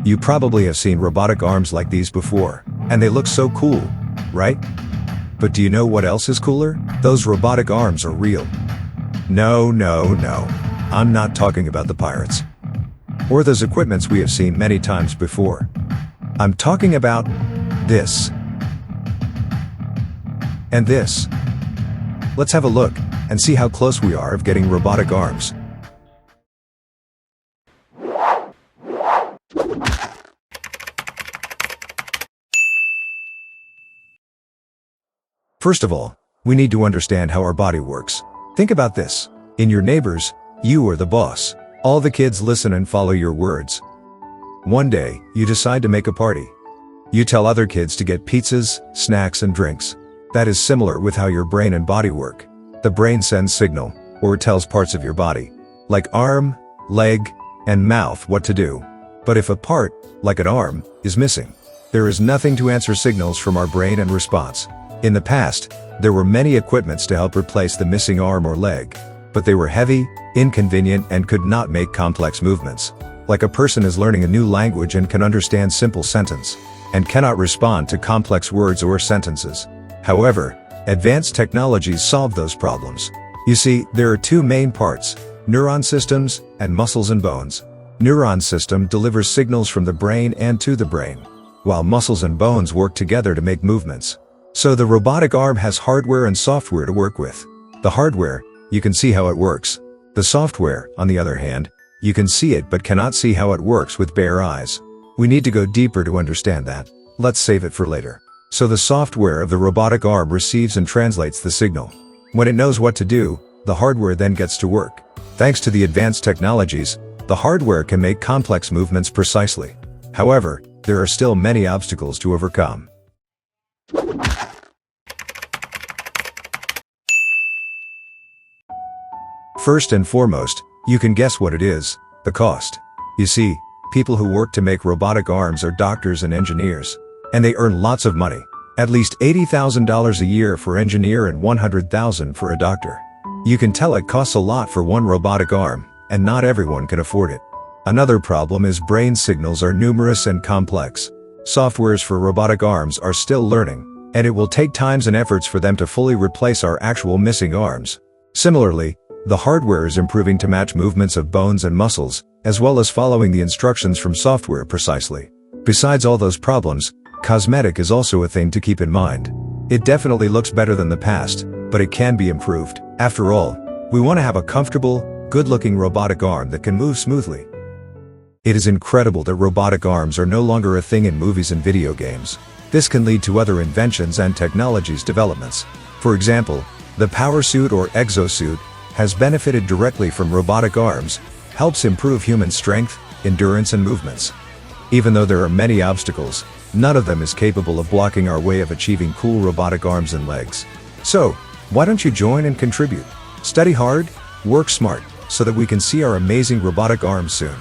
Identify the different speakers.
Speaker 1: You probably have seen robotic arms like these before, and they look so cool, right? But do you know what else is cooler? Those robotic arms are real. No, I'm not talking about the pirates or those equipments we have seen many times before. I'm talking about this and this. Let's have a look and see how close we are of getting robotic arms. First of all, we need to understand how our body works. Think about this. In your neighbors, you are the boss. All the kids listen and follow your words. One day, you decide to make a party. You tell other kids to get pizzas, snacks, and drinks. That is similar with how your brain and body work. The brain sends signal, or tells parts of your body, like arm, leg, and mouth, what to do. But if a part, like an arm, is missing, there is nothing to answer signals from our brain and response. In the past, there were many equipments to help replace the missing arm or leg, but they were heavy, inconvenient, and could not make complex movements. Like a person is learning a new language and can understand simple sentence, and cannot respond to complex words or sentences. However, advanced technologies solve those problems. You see, there are two main parts: neuron systems and muscles and bones. Neuron system delivers signals from the brain and to the brain, while muscles and bones work together to make movements. So the robotic arm has hardware and software to work with. The hardware, you can see how it works. The software, on the other hand, you can see it but cannot see how it works with bare eyes. We need to go deeper to understand that. Let's save it for later. So the software of the robotic arm receives and translates the signal. When it knows what to do, the hardware then gets to work. Thanks to the advanced technologies, the hardware can make complex movements precisely. However, there are still many obstacles to overcome. First and foremost, you can guess what it is: the cost. You see, people who work to make robotic arms are doctors and engineers, and they earn lots of money. At least $80,000 a year for engineer and $100,000 for a doctor. You can tell it costs a lot for one robotic arm, and not everyone can afford it. Another problem is brain signals are numerous and complex. Softwares for robotic arms are still learning, and it will take times and efforts for them to fully replace our actual missing arms. Similarly, the hardware is improving to match movements of bones and muscles, as well as following the instructions from software precisely. Besides all those problems, cosmetic is also a thing to keep in mind. It definitely looks better than the past, but it can be improved. After all, we want to have a comfortable, good-looking robotic arm that can move smoothly. It is incredible that robotic arms are no longer a thing in movies and video games. This can lead to other inventions and technologies developments. For example, the power suit or exosuit has benefited directly from robotic arms, helps improve human strength, endurance, and movements. Even though there are many obstacles, none of them is capable of blocking our way of achieving cool robotic arms and legs. So, why don't you join and contribute? Study hard, work smart, so that we can see our amazing robotic arms soon.